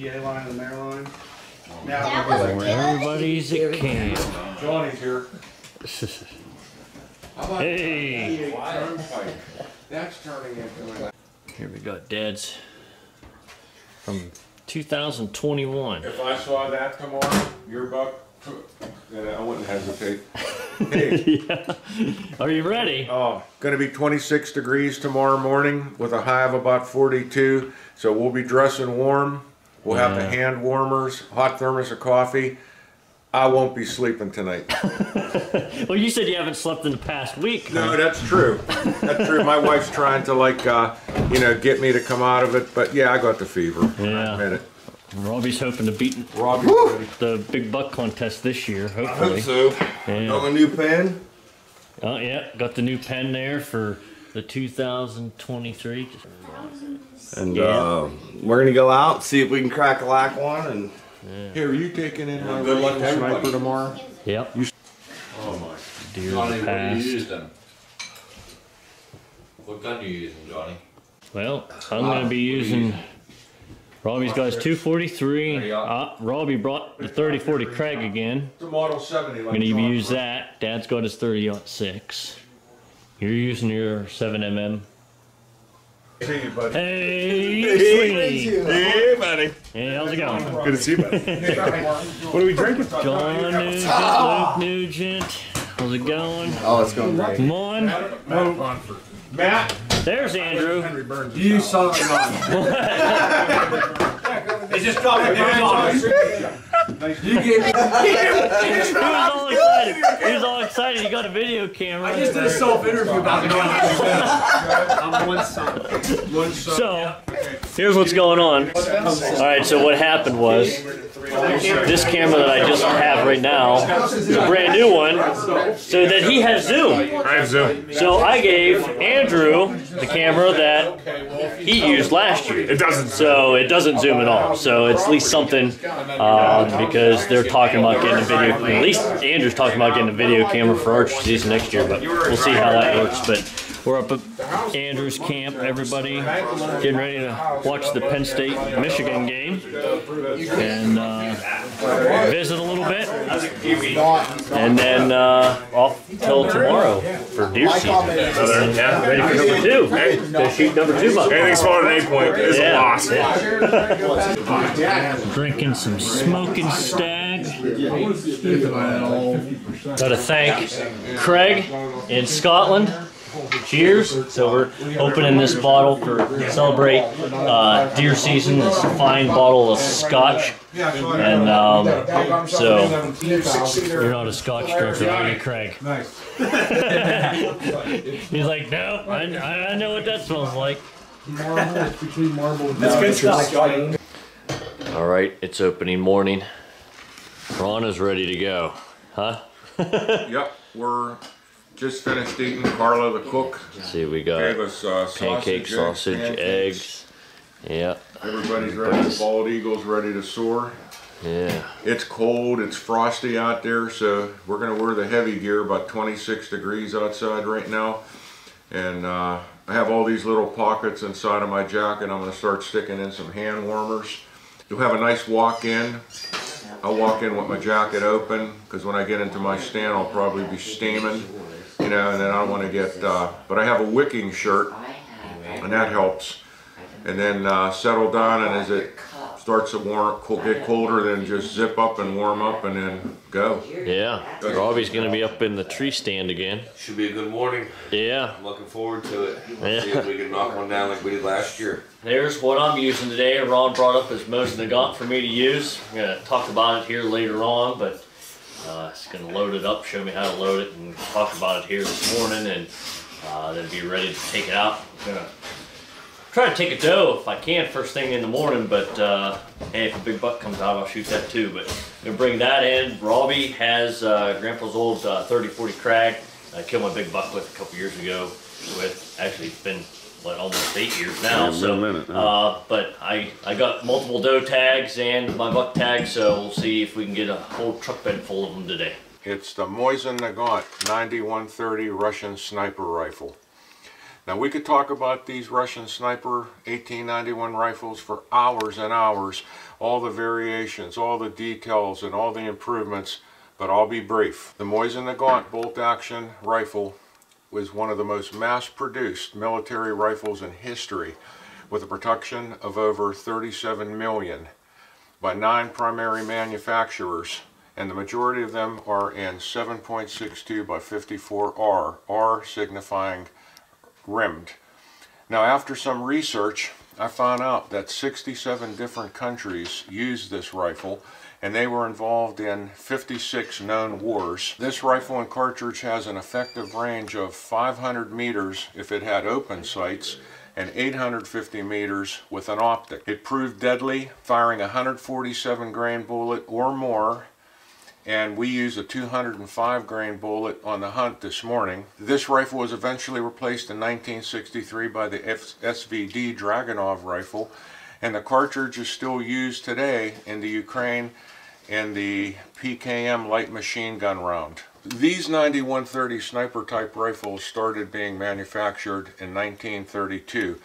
PA line and the mayor line. Now everybody's at camp. Johnny's here. Hey! That's turning into Here we got Dad's from 2021. If I saw that tomorrow, your buck, then I wouldn't hesitate. Hey. Yeah. Are you ready? Oh, going to be 26 degrees tomorrow morning with a high of about 42. So we'll be dressing warm. We'll have the hand warmers, hot thermos of coffee. I won't be sleeping tonight. Well, you said you haven't slept in the past week. No, that's true. That's true. My wife's trying to, like, you know, get me to come out of it. But yeah, I got the fever. Yeah. I admit it. Robbie's hoping to beat the big buck contest this year, hopefully. I hope so. Yeah. Got my new pen. Oh, yeah. Got the new pen there for the 2023. And we're going to go out, see if we can crack a lack one. And Here, are you taking in my good luck to sniper everybody. tomorrow? Yep. Oh my. Deer Johnny, of the what are you past. using? What gun are you using, Johnny? Well, I'm going to be using... Robbie's got his 243. Robbie brought the 3040 Craig again. It's a Model 70. I'm going to use that. Dad's got his 30-06. You're using your 7mm. See you, buddy. Hey, Sweeney. hey, buddy. Hey, how's it going? Good to see you, buddy. What are we drinking? John Nugent, Luke Nugent. How's it going? Oh, it's going great. Come on. Matt. There's Andrew. You saw it on. They just dropped it down. You gave me. He was all excited. He was all excited. He got a video camera. I just did a self-interview about the I'm one son. So, here's what's going on. Alright, so what happened was, this camera that I just have right now is a brand new one, so that he has Zoom. I have Zoom. So I gave Andrew the camera that he used last year. It doesn't. So it doesn't zoom at all. So it's at least something, because they're talking about getting a video, at least Andrew's talking about getting a video camera for archery season next year, but we'll see how that works. But we're up at Andrew's camp, everybody getting ready to watch the Penn State Michigan game and visit a little bit, and then off till tomorrow for deer season. Yeah, ready for number 2. To shoot number 2 buck. Anything smaller than 8 point is a loss. Drinking some smoking stag. Got to thank Craig in Scotland. Cheers. So we're opening this bottle to celebrate deer season. This fine bottle of scotch. And so you're not a scotch drinker, are you, Craig? Nice. He's like, no, I know what that smells like. Between marble and that's good stuff. All right, it's opening morning. Ron is ready to go, huh? Yep, we're just finished eating. Carla, the cook, Let's see, we gave got us pancake, sausage, pancakes. eggs. Yeah, Everybody's ready. The bald eagle's ready to soar. yeah. It's cold, it's frosty out there, so we're gonna wear the heavy gear. About 26 degrees outside right now. And I have all these little pockets inside of my jacket. I'm gonna start sticking in some hand warmers. You'll have a nice walk in. I'll walk in with my jacket open, because when I get into my stand I'll probably be steaming, you know, and then I don't want to get, but I have a wicking shirt, and that helps. And then settle down, and as it starts to get colder, then just zip up and warm up and then go. Yeah, Robbie's gonna be up in the tree stand again. Should be a good morning. Yeah. I'm looking forward to it. Yeah. See if we can knock one down like we did last year. There's what I'm using today. Ron brought up as Mosin Nagant for me to use. I'm gonna talk about it here later on, but it's gonna load it up, show me how to load it, and talk about it here this morning, and then be ready to take it out. I'm gonna try to take a doe if I can first thing in the morning, but hey, if a big buck comes out, I'll shoot that too. But I'm gonna bring that in. Robbie has Grandpa's old 3040 Crag. I killed my big buck with a couple years ago. With actually, it's been what, almost 8 years now. Yeah, so, a minute, but I got multiple doe tags and my buck tag, so we'll see if we can get a whole truck bed full of them today. It's the Mosin Nagant 9130 Russian sniper rifle. Now we could talk about these Russian Sniper 1891 rifles for hours and hours, all the variations, all the details, and all the improvements, but I'll be brief. The Mosin Nagant bolt-action rifle was one of the most mass-produced military rifles in history, with a production of over 37 million by 9 primary manufacturers, and the majority of them are in 7.62 by 54R, R signifying rimmed. Now, after some research, I found out that 67 different countries use this rifle, and they were involved in 56 known wars. This rifle and cartridge has an effective range of 500 meters if it had open sights, and 850 meters with an optic. It proved deadly, firing a 147 grain bullet or more, and we used a 205 grain bullet on the hunt this morning. This rifle was eventually replaced in 1963 by the SVD Dragunov rifle, and the cartridge is still used today in the Ukraine in the PKM light machine gun round. These 9130 sniper type rifles started being manufactured in 1932.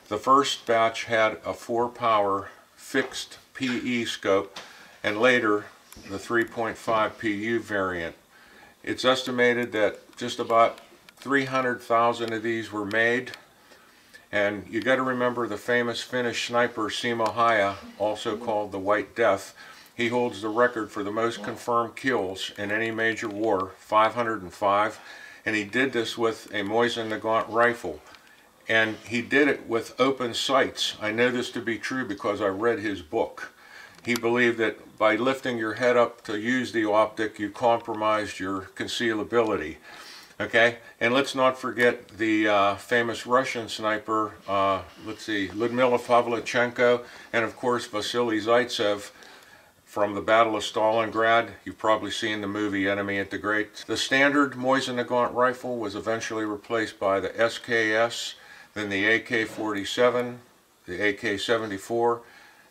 The first batch had a 4-power fixed PE scope, and later the 3.5 PU variant. It's estimated that just about 300,000 of these were made, and you got to remember the famous Finnish sniper Simo Häyhä, also called the White Death. He holds the record for the most confirmed kills in any major war, 505, and he did this with a Mosin Nagant rifle. And he did it with open sights. I know this to be true because I read his book. He believed that by lifting your head up to use the optic, you compromised your concealability. Okay, and let's not forget the famous Russian sniper, Lyudmila Pavlichenko, and of course Vasily Zaitsev from the Battle of Stalingrad. You've probably seen the movie Enemy at the Great. The standard Mosin Nagant rifle was eventually replaced by the SKS, then the AK-47, the AK-74,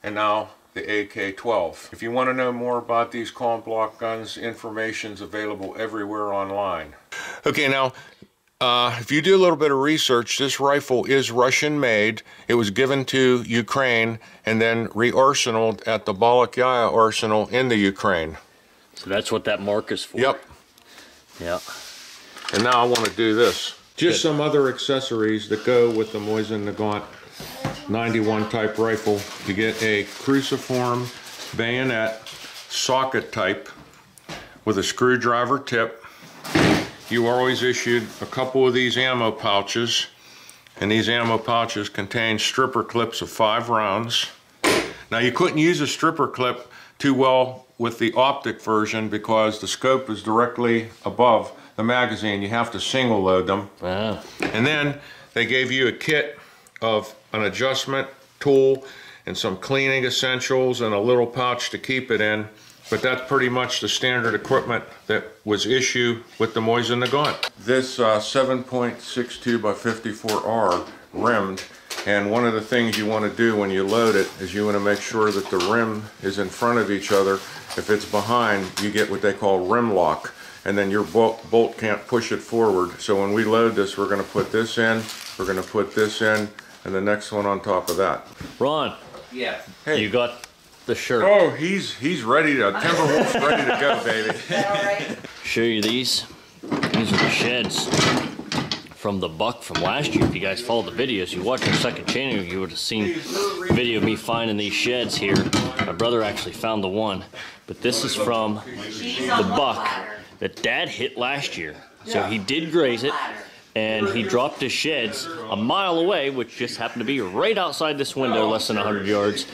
and now the AK-12. If you want to know more about these Calm Block guns, information's available everywhere online. Okay, now, if you do a little bit of research, this rifle is Russian made. It was given to Ukraine and then re-arsenaled at the Balokyaya arsenal in the Ukraine. So that's what that mark is for? Yep. Yeah. And now I want to do this. Just some other accessories that go with the Mosin Nagant 91 type rifle. You get a cruciform bayonet socket type with a screwdriver tip. You are always issued a couple of these ammo pouches, and these ammo pouches contain stripper clips of 5 rounds. Now you couldn't use a stripper clip too well with the optic version because the scope is directly above the magazine. You have to single load them. Wow. And then they gave you a kit of an adjustment tool and some cleaning essentials and a little pouch to keep it in. But that's pretty much the standard equipment that was issued with the Mosin Nagant. This 7.62 by 54R rimmed, and one of the things you want to do when you load it is you want to make sure that the rim is in front of each other. If it's behind, you get what they call rim lock, and then your bolt can't push it forward. So when we load this, we're going to put this in, we're going to put this in, and the next one on top of that. Ron, Yeah. Hey. you got the shirt. Oh, he's ready to, Timberwolf's ready to go, baby. Show you these. These are the sheds from the buck from last year. If you guys followed the videos, you watched our second channel, you would have seen a video of me finding these sheds here. My brother actually found the one, but this is from the buck that Dad hit last year. So he did graze it, and he dropped his sheds a mile away, which just happened to be right outside this window, less than 100 yards.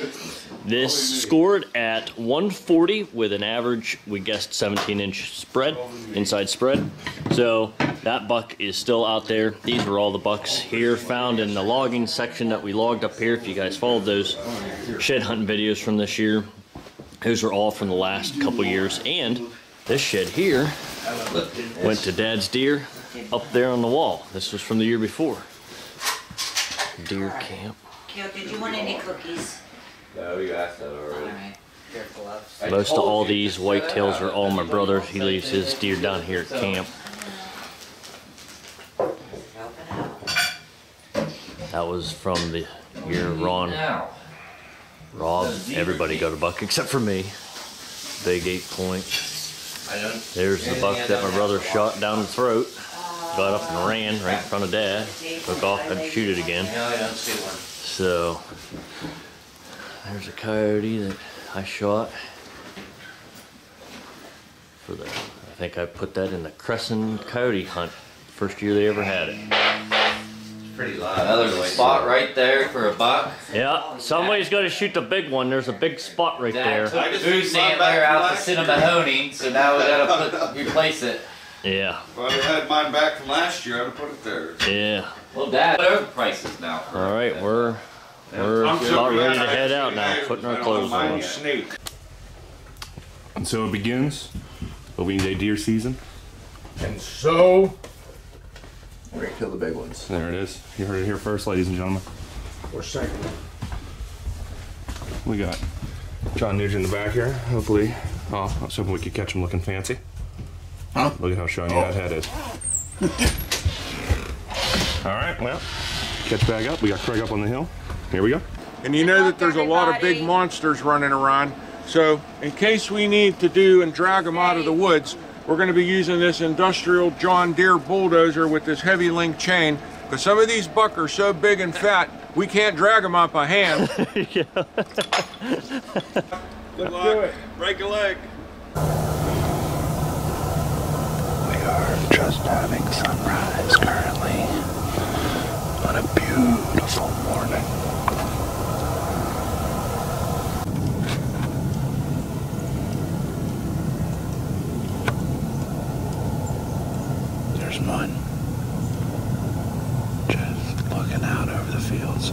This scored at 140 with an average, we guessed 17-inch spread, inside spread. So that buck is still out there. These were all the bucks here found in the logging section that we logged up here. If you guys followed those shed hunting videos from this year, those are all from the last couple years. And this shed here went to Dad's deer up there on the wall. This was from the year before. Deer camp. Kyo, did you want any cookies? No, you asked that already. Alright, your gloves. Most of all these whitetails are all my brother. He leaves his deer down here at camp. Help it out. That was from the year Ron, Rob, everybody got a buck except for me. Big 8-point. There's the buck that my brother shot down the throat. Got up and ran right in front of Dad. Took off and shoot it again. So there's a coyote that I shot for the. I think I put that in the Crescent Coyote Hunt. First year they ever had it. Pretty loud. Another spot right there for a buck. Yeah, somebody's got to shoot the big one. There's a big spot right there. Dad took the goose antler out to Cinnamahoney, so now we gotta replace it. Yeah. If I had mine back from last year, I'd have put it there. Yeah. Well, Dad, what are the prices now? All right, we're about ready to head out now, putting our clothes on. And so it begins. Opening day deer season. And so, We're gonna kill the big ones. There it is. You heard it here first, ladies and gentlemen. we're second. We got John Nugent in the back here. Hopefully, I was hoping we could catch him looking fancy. Huh? Look at how shiny that head is. All right, well, catch back up. We got Craig up on the hill. Here we go. And you know that there's a lot of big monsters running around. So in case we need to do and drag them out of the woods, we're going to be using this industrial John Deere bulldozer with this heavy link chain. Because some of these buck are so big and fat, we can't drag them out by hand. Good luck. Break a leg. We are just having sunrise currently on a beautiful morning. There's one just looking out over the fields.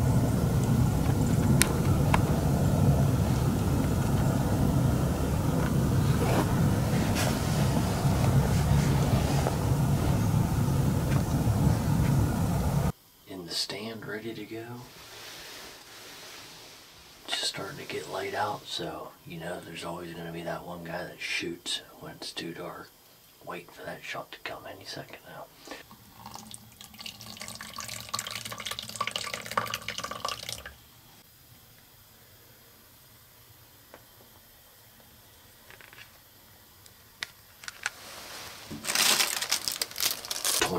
In the stand, ready to go. Just starting to get laid out, so you know there's always going to be that one guy that shoots when it's too dark. Waiting for that shot to come any second now.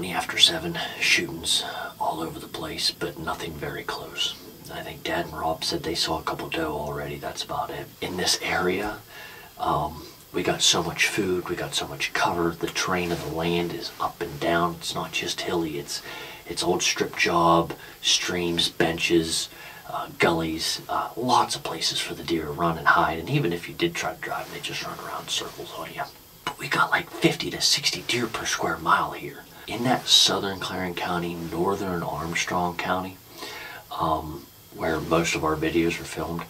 After 7 shootings all over the place, but nothing very close. I think Dad and Rob said they saw a couple doe already. That's about it. In this area, we got so much food, we got so much cover. The terrain of the land is up and down. It's not just hilly. It's old strip job, streams, benches, gullies, lots of places for the deer to run and hide. And even if you did try to drive, they just run around in circles on you. But we got like 50 to 60 deer per square mile here. In that southern Clarion County, northern Armstrong County, where most of our videos are filmed,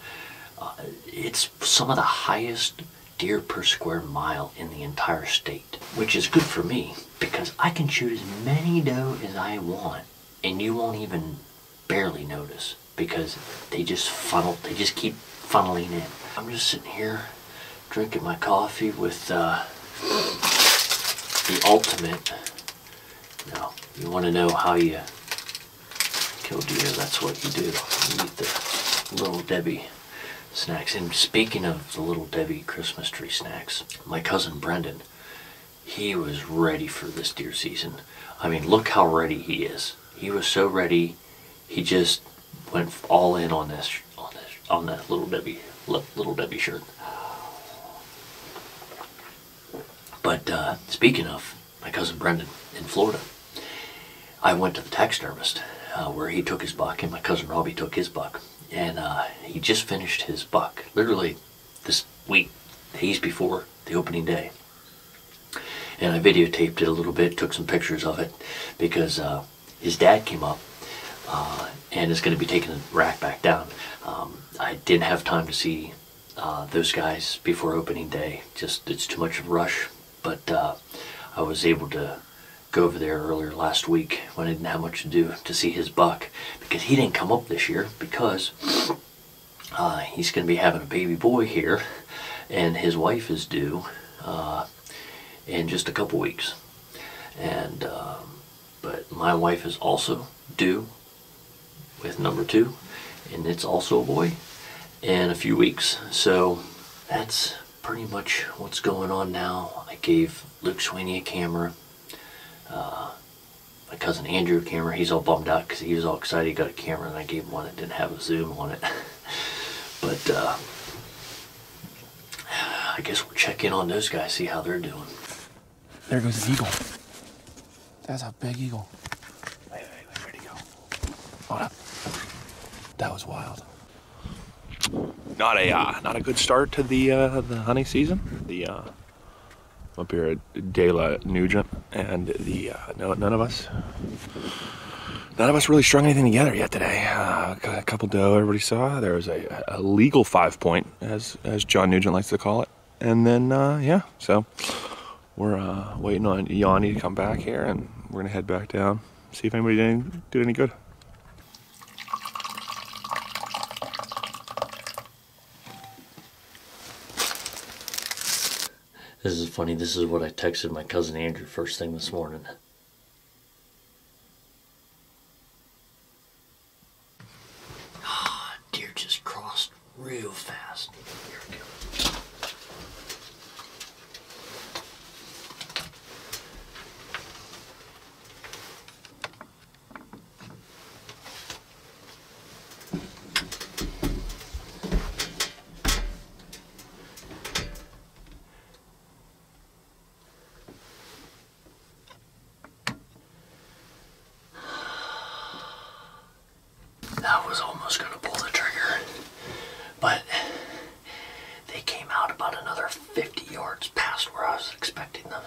it's some of the highest deer per square mile in the entire state, which is good for me because I can shoot as many doe as I want and you won't even barely notice because they just keep funneling in. I'm just sitting here drinking my coffee with the ultimate. Now, you want to know how you kill deer, that's what you do. You eat the Little Debbie snacks. And speaking of the Little Debbie Christmas tree snacks, my cousin Brendan, he was ready for this deer season. I mean, look how ready he is. He was so ready, he just went all in on that Little Debbie shirt. But speaking of my cousin Brendan in Florida, I went to the taxidermist where he took his buck and my cousin Robbie took his buck. And he just finished his buck, literally this week, days before the opening day. And I videotaped it a little bit, took some pictures of it, because his dad came up and is going to be taking the rack back down. I didn't have time to see those guys before opening day, just it's too much of a rush. But I was able to go over there earlier last week when I didn't have much to do to see his buck, because he didn't come up this year because he's going to be having a baby boy here and his wife is due in just a couple weeks. And but my wife is also due with number 2, and it's also a boy, in a few weeks. So that's pretty much what's going on now. I gave Luke Sweeney a camera, my cousin Andrew a camera. He's all bummed out because he was all excited he got a camera, and I gave him one that didn't have a zoom on it. But I guess we'll check in on those guys, see how they're doing. There goes the eagle. That's a big eagle. Wait, where'd he go? Hold up. That was wild. Not a good start to the hunting season. Up here at De La Nugent, and none of us really strung anything together yet today. A couple doe everybody saw. There was a legal 5-point, as John Nugent likes to call it, and then yeah. So we're waiting on Yanni to come back here, and we're gonna head back down, see if anybody did any good. This is funny. This is what I texted my cousin Andrew first thing this morning. Deer just crossed real fast. Here we go. I was almost going to pull the trigger, but they came out about another 50 yards past where I was expecting them.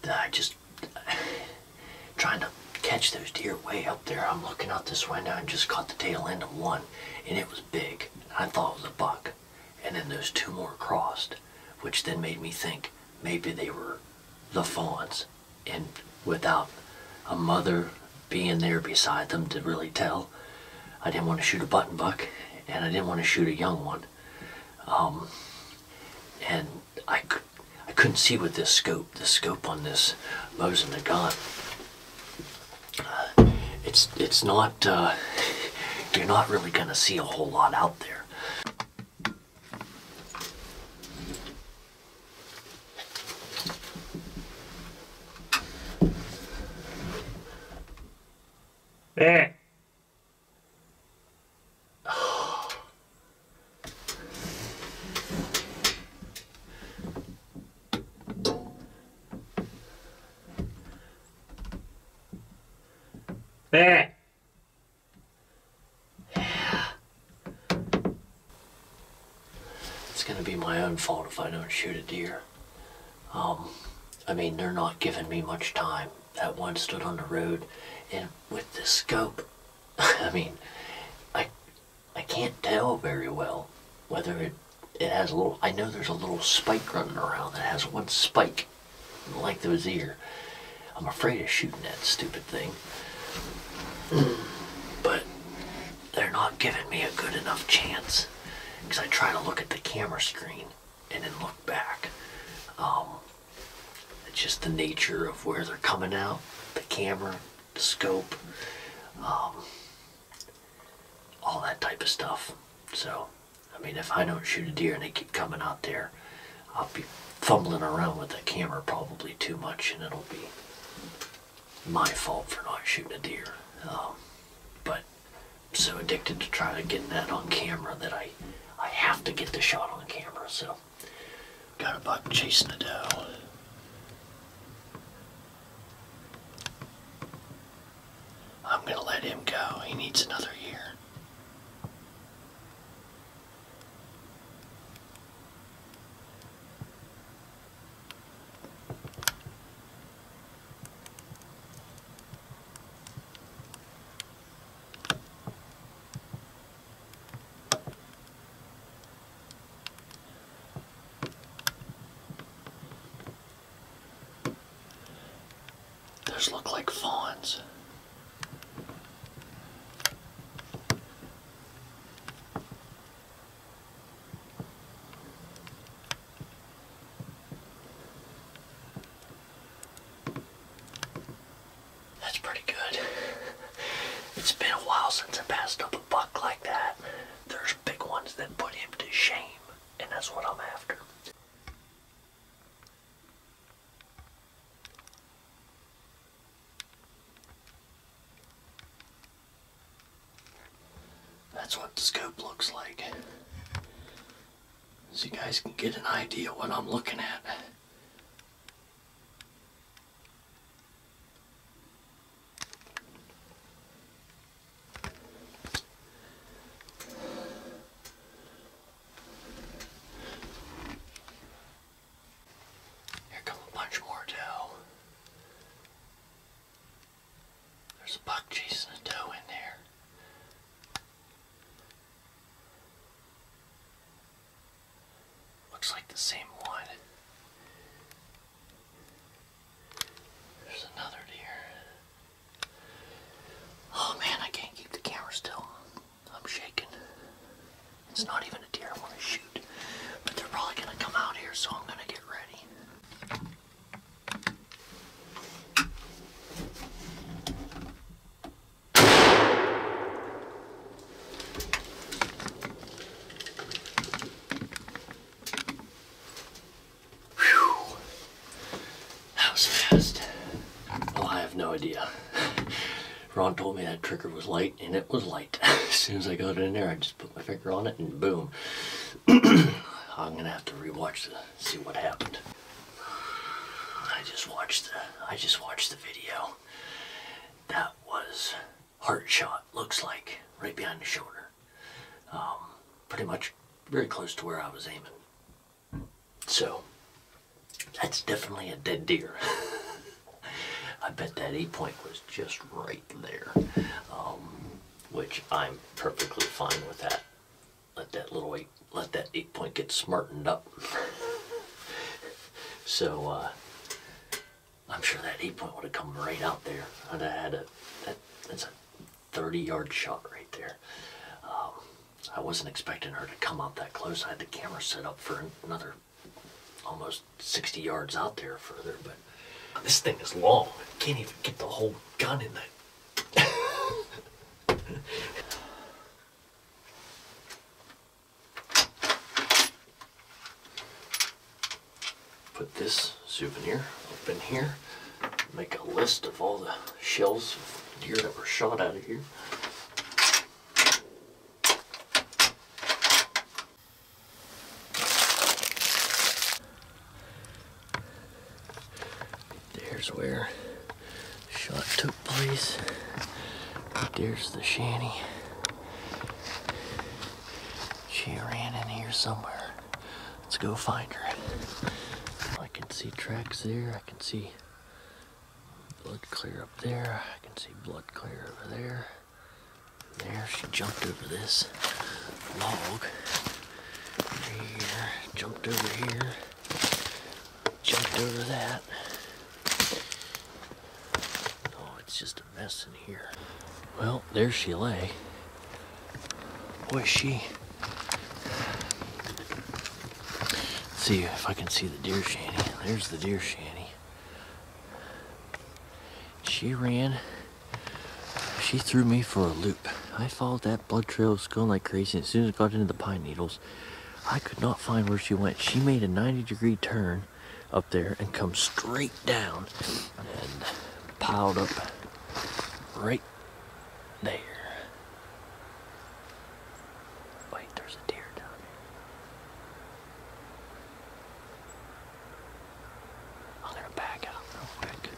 I just trying to catch those deer way up there. I'm looking out this window and just caught the tail end of one, and it was big. I thought it was a buck, and then those 2 more crossed, which then made me think maybe they were the fawns, and without a mother being there beside them to really tell, I didn't want to shoot a button buck, and I didn't want to shoot a young one. And I couldn't see with this scope. The scope on this Mosin Nagant, it's not. You're not really gonna see a whole lot out there. It's gonna be my own fault if I don't shoot a deer. I mean, they're not giving me much time. That one stood on the road, and with this scope, I mean, I can't tell very well whether it has a little. I know there's a little spike running around that has one spike in the length of his ear. I'm afraid of shooting that stupid thing. But they're not giving me a good enough chance, because I try to look at the camera screen and then look back. It's just the nature of where they're coming out, the camera, the scope, all that type of stuff. So, I mean, if I don't shoot a deer and they keep coming out there, I'll be fumbling around with the camera probably too much, and it'll be my fault for not shooting a deer. But I'm so addicted to trying to get that on camera that I have to get the shot on camera. So got a buck chasing a doe. I'm gonna let him go. He needs another year. Those look like fawns. That's pretty good. It's been a while since I passed up a buck like that. There's big ones that put him to shame, and that's what I'm after. That's what the scope looks like. So you guys can get an idea what I'm looking at. Here come a bunch more doe. There's a buck chasing a doe in there. Looks like the same one. There's another deer. Oh man, I can't keep the camera still. I'm shaking. It's not even a deer I want to shoot. But they're probably going to come out here, so I'm going to get ready. That was fast. Oh, I have no idea. Ron told me that trigger was light, and it was light. As soon as I got it in there, I just put my finger on it, and boom. I'm gonna have to rewatch see what happened. I just watched the video. That was heart shot. Looks like right behind the shoulder. Pretty much very close to where I was aiming. So that's definitely a dead deer. I bet that 8-point was just right there, which I'm perfectly fine with that. Let that 8-point get smartened up. So I'm sure that 8-point would have come right out there. I'd have had that's a 30-yard shot right there. I wasn't expecting her to come out that close. I had the camera set up for another almost 60 yards out there further, but this thing is long. I can't even get the whole gun in there. Put this souvenir up in here. Make a list of all the shells of deer that were shot out of here. There's where shot took place. There's the shanty. She ran in here somewhere. Let's go find her. I can see tracks there. I can see blood clear up there. I can see blood clear over there. There, she jumped over this log. Here, jumped over here. Jumped over that. Oh, it's just a mess in here. Well, there she lay. Boy, she... Let's see if I can see the deer shanty. There's the deer shanty. She ran. She threw me for a loop. I followed that blood trail, was going like crazy. As soon as it got into the pine needles, I could not find where she went. She made a 90-degree turn up there and come straight down and piled up right there. Wait, there's a deer down here. I'm gonna back out real quick.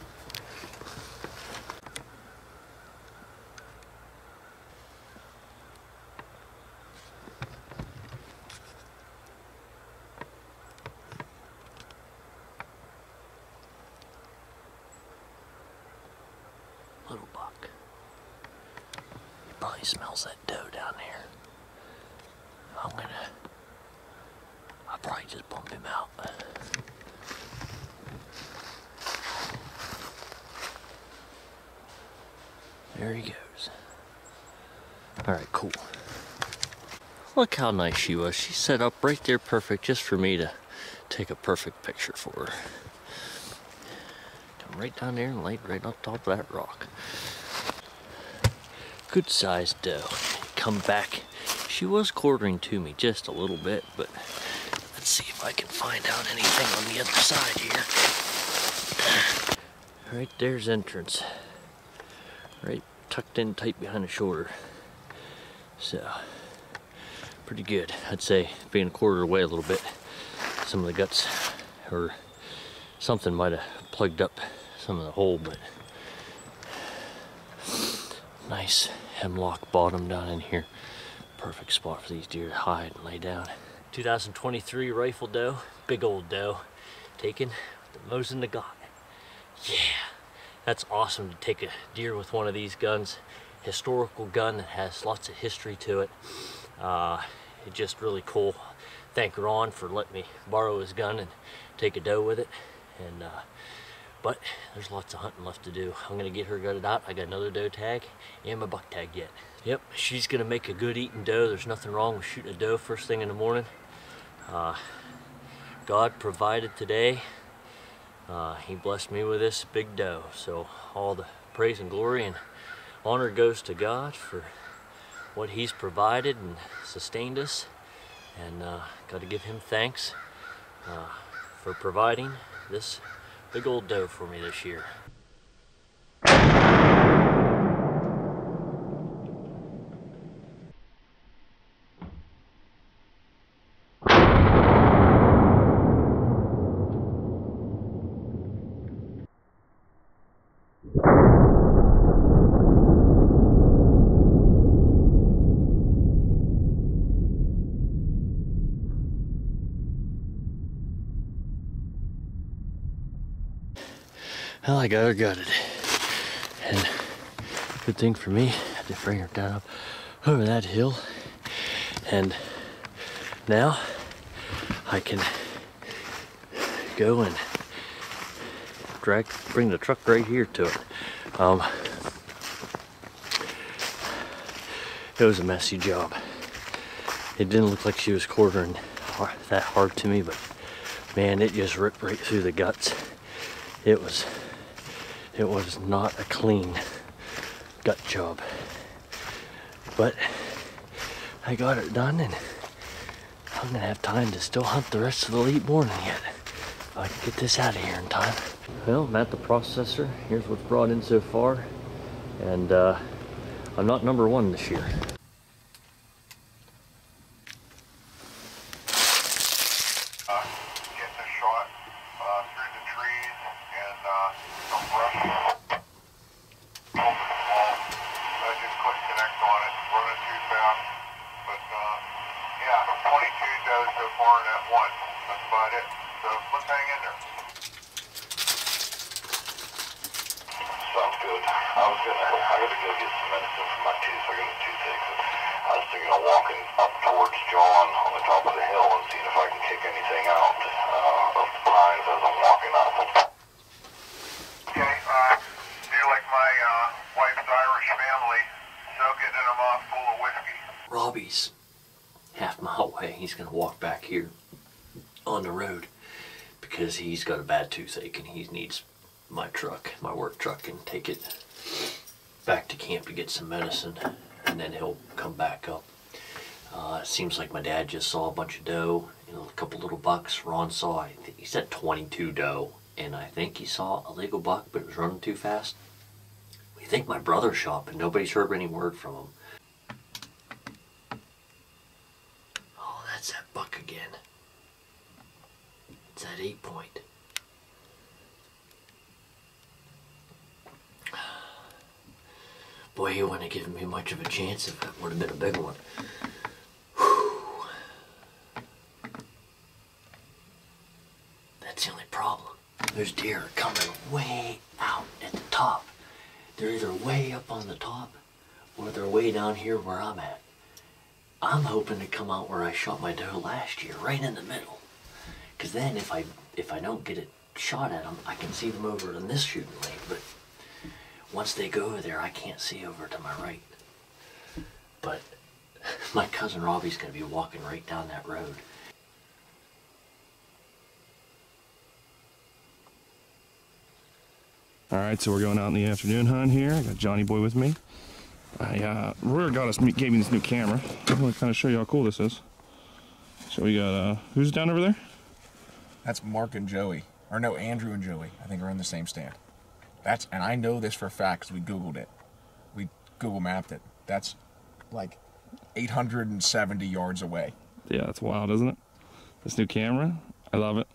Little buck. He probably smells that doe down there. I'll probably just bump him out. There he goes. Alright, cool. Look how nice she was. She set up right there perfect just for me to take a perfect picture for her. Come right down there and lay right on top of that rock. good sized doe. Come back. She was quartering to me just a little bit, but let's see if I can find out anything on the other side here. Right there's entrance. Right tucked in tight behind the shoulder. So, pretty good. I'd say being quartered away a little bit, some of the guts or something might have plugged up some of the hole, but nice hemlock bottom down in here. Perfect spot for these deer to hide and lay down. 2023 rifle doe, big old doe, taken with the Mosin Nagant. Yeah, that's awesome to take a deer with one of these guns. Historical gun that has lots of history to it. It's just really cool. Thank Ron for letting me borrow his gun and take a doe with it. And but there's lots of hunting left to do. I'm gonna get her gutted out. I got another doe tag and my buck tag yet. Yep, she's gonna make a good eating doe. There's nothing wrong with shooting a doe first thing in the morning. God provided today. He blessed me with this big doe. So all the praise and glory and honor goes to God for what He's provided and sustained us. And got to give Him thanks for providing this big old doe for me this year. Well, I got her gutted. And good thing for me, I had to bring her down up over that hill. And now I can go and bring the truck right here to it. It was a messy job. It didn't look like she was quartering that hard to me, but man, it just ripped right through the guts. It was not a clean gut job, but I got it done, and I'm gonna have time to still hunt the rest of the late morning yet. If I can get this out of here in time. Well, I'm at the processor. Here's what's brought in so far, and I'm not number one this year. Robbie's half-mile away. He's gonna walk back here on the road because he's got a bad toothache and he needs my truck, my work truck, and take it back to camp to get some medicine, and then he'll come back up. It seems like my dad just saw a bunch of doe, a couple little bucks. Ron saw, he said 22 doe, and I think he saw a legal buck, but it was running too fast. We think my brother shot, but nobody's heard any word from him. Oh, that's that buck again. It's that 8-point. Boy, he wouldn't have given me much of a chance if it would have been a big one. Whew. That's the only problem. There's deer coming way out at the top. They're either way up on the top or they're way down here where I'm at. I'm hoping to come out where I shot my doe last year, right in the middle. Because then if I don't get it shot at them, I can see them over in this shooting lane. But once they go over there, I can't see over to my right. But my cousin Robbie's going to be walking right down that road. All right, so we're going out in the afternoon hunt here. I got Johnny Boy with me. Royer gave me this new camera. I'm gonna kind of show you how cool this is. So we got who's down over there? That's Mark and Joey, or no, Andrew and Joey. I think are in the same stand. And I know this for a fact because we Googled it. We Google mapped it. That's like 870 yards away. Yeah, that's wild, isn't it? This new camera, I love it.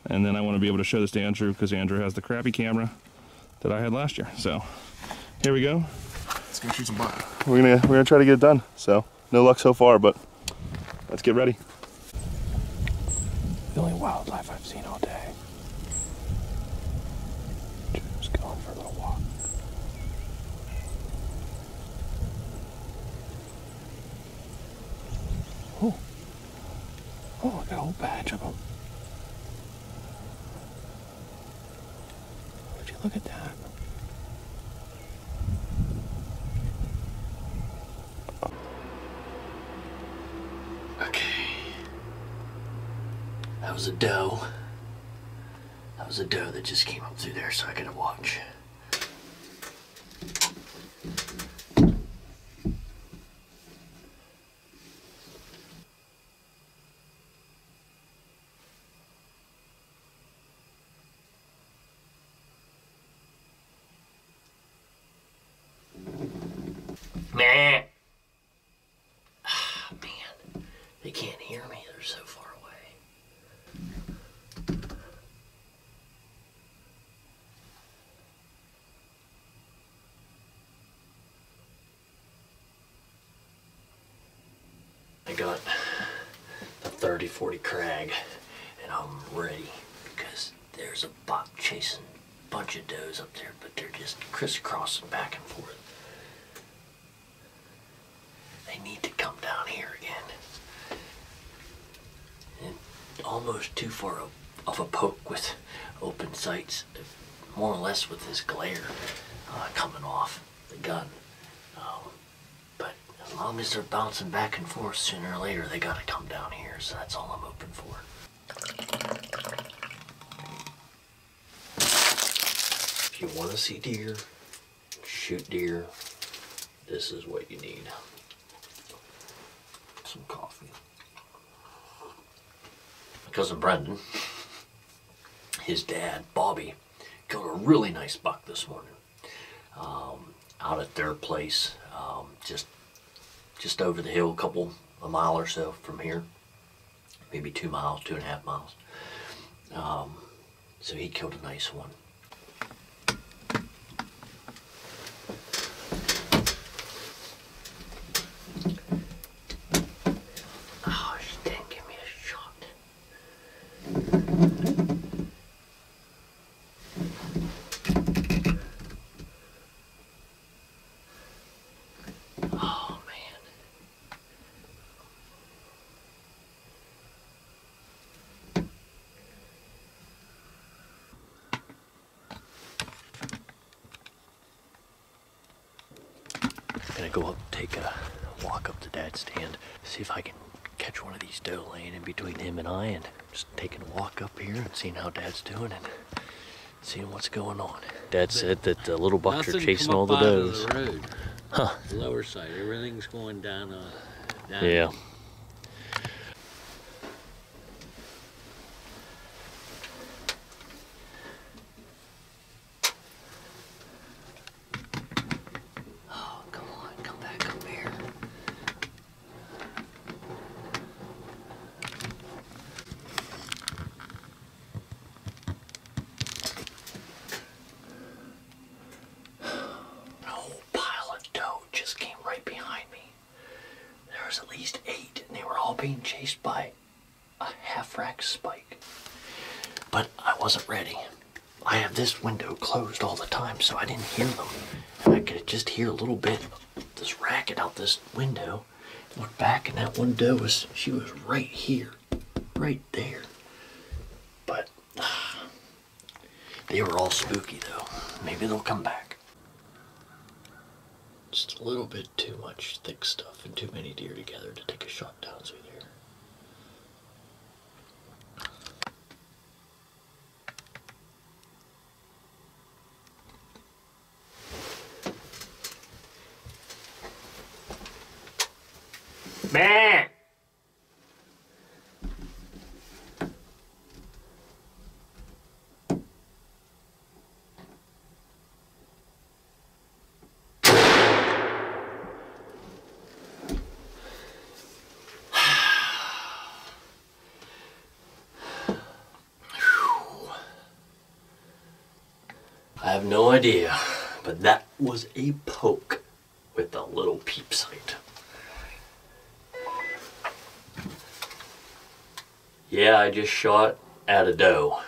And then I want to be able to show this to Andrew because Andrew has the crappy camera that I had last year. So here we go. Let's go shoot some buck. We're gonna try to get it done. So no luck so far, but let's get ready. The only wildlife I've seen all day. Just going for a little walk. Oh, I got a whole batch of them. Would you look at that? Okay. That was a doe. That was a doe that just came up through there, so I gotta watch. Meh. Ah, man. They can't hear me. They're so far away. I got the 30-40 Crag, and I'm ready because there's a buck chasing a bunch of does up there, but they're just crisscrossing back and forth. They need to come down here again. And almost too far of a poke with open sights, more or less with this glare coming off the gun. But as long as they're bouncing back and forth, sooner or later they gotta come down here, so that's all I'm open for. If you want to see deer, shoot deer, this is what you need. Some coffee. My cousin Brendan, his dad, Bobby, killed a really nice buck this morning. Out at their place, just over the hill, a mile or so from here. Maybe 2 miles, 2.5 miles. So he killed a nice one. Oh, she didn't give me a shot. Oh, man. Gonna go up, take a walk up to Dad's stand, see if I can catch one of these doe laying in between him and I, and just taking a walk up here and seeing how Dad's doing and seeing what's going on. Dad said that the little bucks are chasing all the does. The road. Huh. Lower side, everything's going down. Down. Yeah. Oh, come on, come back up here. A whole pile of doe just came right behind me. There was at least 8, and they were all being chased by a half-rack spike. But I wasn't ready. I have this window closed all the time, so I didn't hear them. And I could just hear a little bit of this racket out this window. Look back, and that one doe she was right here, right there. But they were all spooky, though. Maybe they'll come back. Just a little bit too much thick stuff and too many deer together to take a shot down through there. I have no idea, but that was a poke with a little peep sight. Yeah, I just shot at a doe.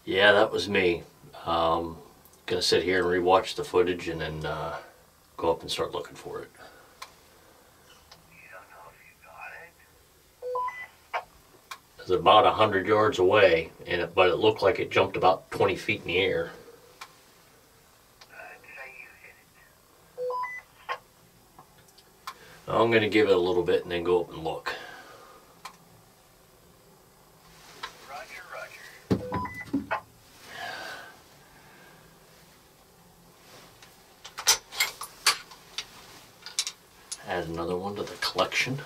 Yeah, that was me. Gonna sit here and rewatch the footage and then go up and start looking for it. It was about 100 yards away, but it looked like it jumped about 20 feet in the air. I'm gonna give it a little bit and then go up and look. Add another one to the collection.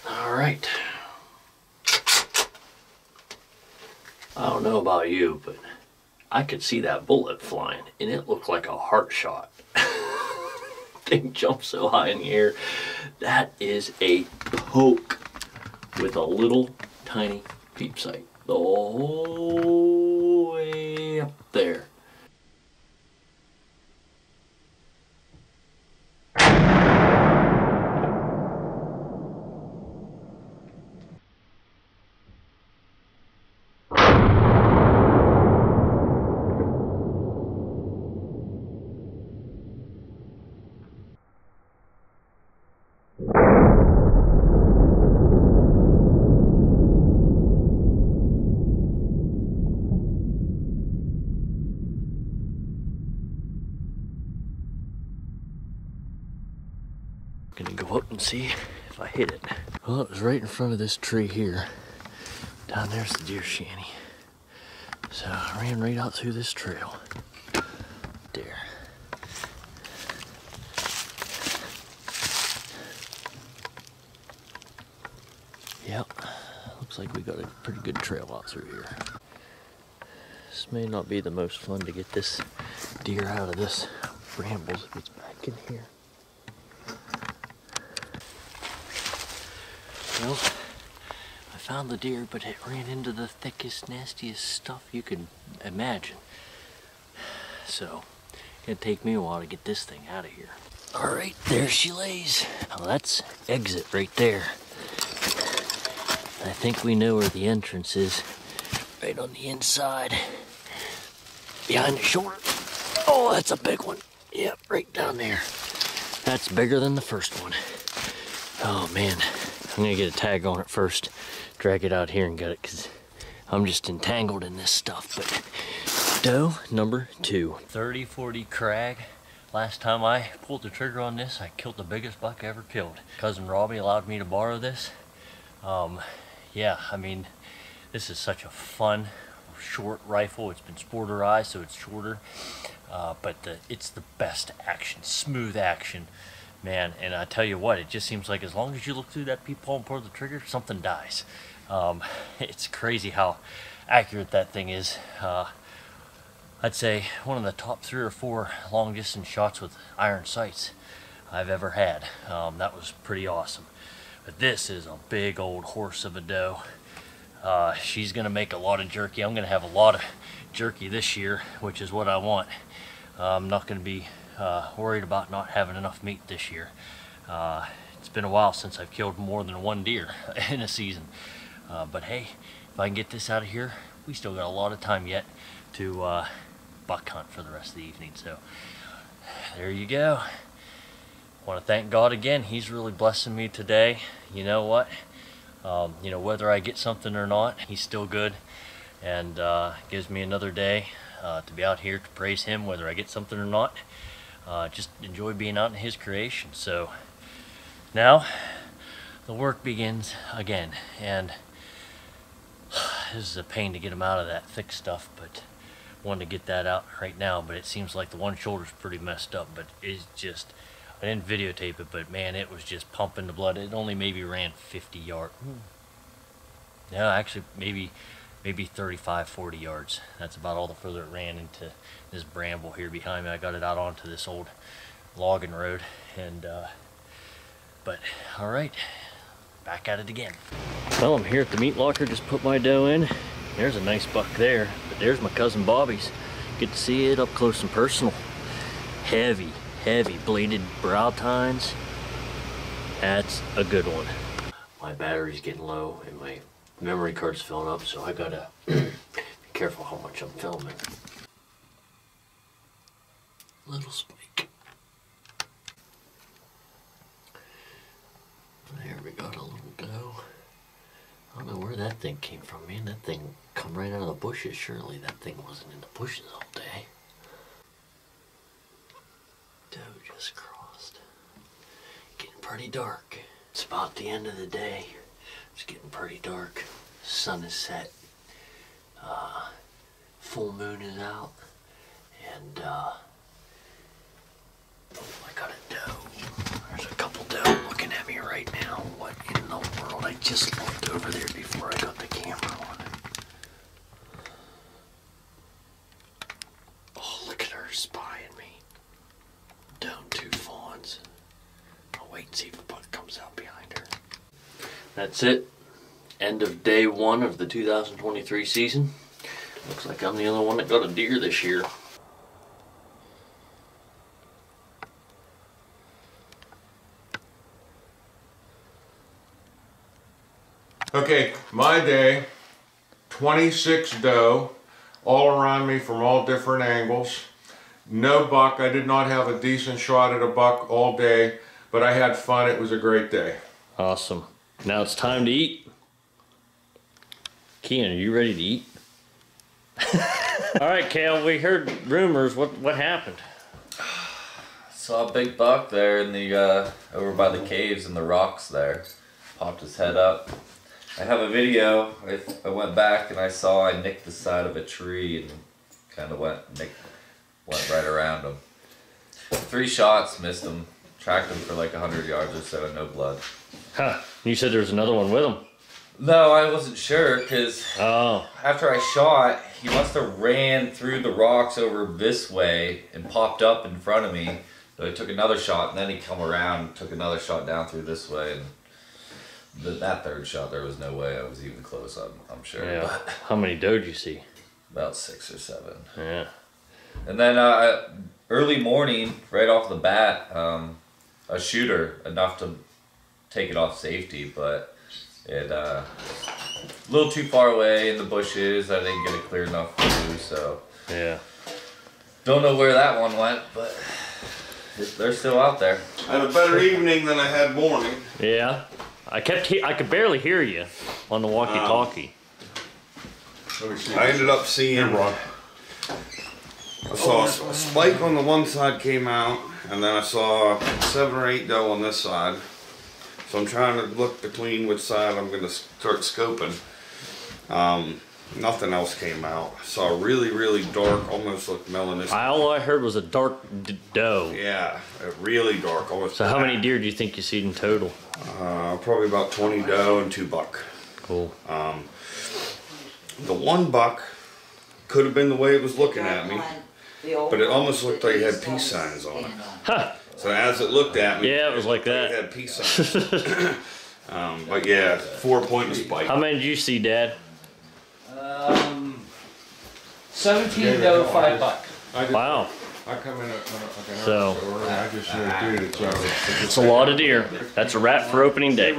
All right. I don't know about you, but I could see that bullet flying, and it looked like a heart shot. Thing jumped so high in the air. That is a poke with a little tiny peep sight the whole way up there. Gonna go up and see if I hit it. Well, it was right in front of this tree here. Down there's the deer shanty. So I ran right out through this trail. There. Yep, looks like we got a pretty good trail out through here. This may not be the most fun to get this deer out of this brambles if it's back in here. Well, I found the deer, but it ran into the thickest, nastiest stuff you can imagine. So, it's gonna take me a while to get this thing out of here. All right, there she lays. Well, that's exit right there. I think we know where the entrance is. Right on the inside. Behind the shoulder. Oh, that's a big one. Yep, right down there. That's bigger than the first one. Oh man, I'm gonna get a tag on it first. Drag it out here and get it, because I'm just entangled in this stuff. But doe number 2. 30-40 crag. Last time I pulled the trigger on this, I killed the biggest buck I ever killed. Cousin Robbie allowed me to borrow this. Yeah, I mean, this is such a fun, short rifle. It's been sporterized, so it's shorter. But it's the best action, smooth action, man. And I tell you what, it just seems like as long as you look through that peephole and pull the trigger, something dies. It's crazy how accurate that thing is. I'd say one of the top 3 or 4 long distance shots with iron sights I've ever had. That was pretty awesome. But this is a big old horse of a doe. She's gonna make a lot of jerky. I'm gonna have a lot of jerky this year, which is what I want. I'm not gonna be worried about not having enough meat this year. It's been a while since I've killed more than 1 deer in a season. But hey, if I can get this out of here, we still got a lot of time yet to buck hunt for the rest of the evening. So there you go. I want to thank God again. He's really blessing me today. You know what? You know, whether I get something or not, he's still good, and gives me another day to be out here to praise him, whether I get something or not. Just enjoy being out in his creation. So now the work begins again, and this is a pain to get him out of that thick stuff, but wanted to get that out right now. But it seems like the one shoulder's pretty messed up, but it's just, I didn't videotape it, but man, it was just pumping the blood. It only maybe ran 50 yards. No, actually maybe 35, 40 yards. That's about all the further it ran into this bramble here behind me. I got it out onto this old logging road, and but all right, back at it again. Well, I'm here at the meat locker, just put my doe in. There's a nice buck there, but there's my cousin Bobby's. Get to see it up close and personal. Heavy, heavy bladed brow tines. That's a good one. My battery's getting low and my memory card's filling up, so I gotta be careful how much I'm filming. Little spike. There we got a little doe. I don't know where that thing came from, man. That thing come right out of the bushes. Surely that thing wasn't in the bushes all day. Doe just crossed. Getting pretty dark. It's about the end of the day. It's getting pretty dark. Sun is set. Full moon is out. And oh, I got a doe. There's a couple doe looking at me right now. What in the world? I just looked over there before I got the camera on it. Oh, look at her spying me. Down 2 fawns. I'll wait and see if a buck comes out behind her. That's it. End of day 1 of the 2023 season. Looks like I'm the only one that got a deer this year. Okay, my day, 26 doe, all around me from all different angles. No buck. I did not have a decent shot at a buck all day, but I had fun. It was a great day. Awesome. Now it's time to eat. Kean, are you ready to eat? All right, Kale, we heard rumors. What happened? Saw a big buck there in the over by the caves and the rocks there. Popped his head up. I have a video. I went back and I saw I nicked the side of a tree and kind of went right around him. 3 shots, missed him. Tracked him for like 100 yards or so, no blood. Huh. You said there was another one with him. No, I wasn't sure because after I shot, he must have ran through the rocks over this way and popped up in front of me. So I took another shot and then he come around and took another shot down through this way. And that 3rd shot, there was no way I was even close, I'm sure. Yeah. But how many doe did you see? About 6 or 7. Yeah. And then early morning, right off the bat, a shooter, enough to take it off safety, but it a little too far away in the bushes. I didn't get it clear enough view, so yeah. Don't know where that one went, but they're still out there. I had a better evening than I had morning. Yeah, I could barely hear you on the walkie-talkie. I ended up seeing. I saw a spike on the one side came out, and then I saw 7 or 8 doe on this side. So I'm trying to look between which side I'm going to start scoping. Nothing else came out. Saw really, really dark, almost looked melanistic. All I heard was a dark doe. Yeah, really dark. Almost. So how many deer do you think you see in total? Probably about 20 doe and 2 buck. Cool. The 1 buck could have been the way it was looking at me, but it almost looked like it had peace signs on it. Huh. So as it looked at me, yeah, it was like that. It had peace signs. But yeah, 4-point spike. How many did you see, Dad? 17 doe, 5 buck. Wow. I come in so I just dude, it's a lot of deer. That's a wrap for opening day.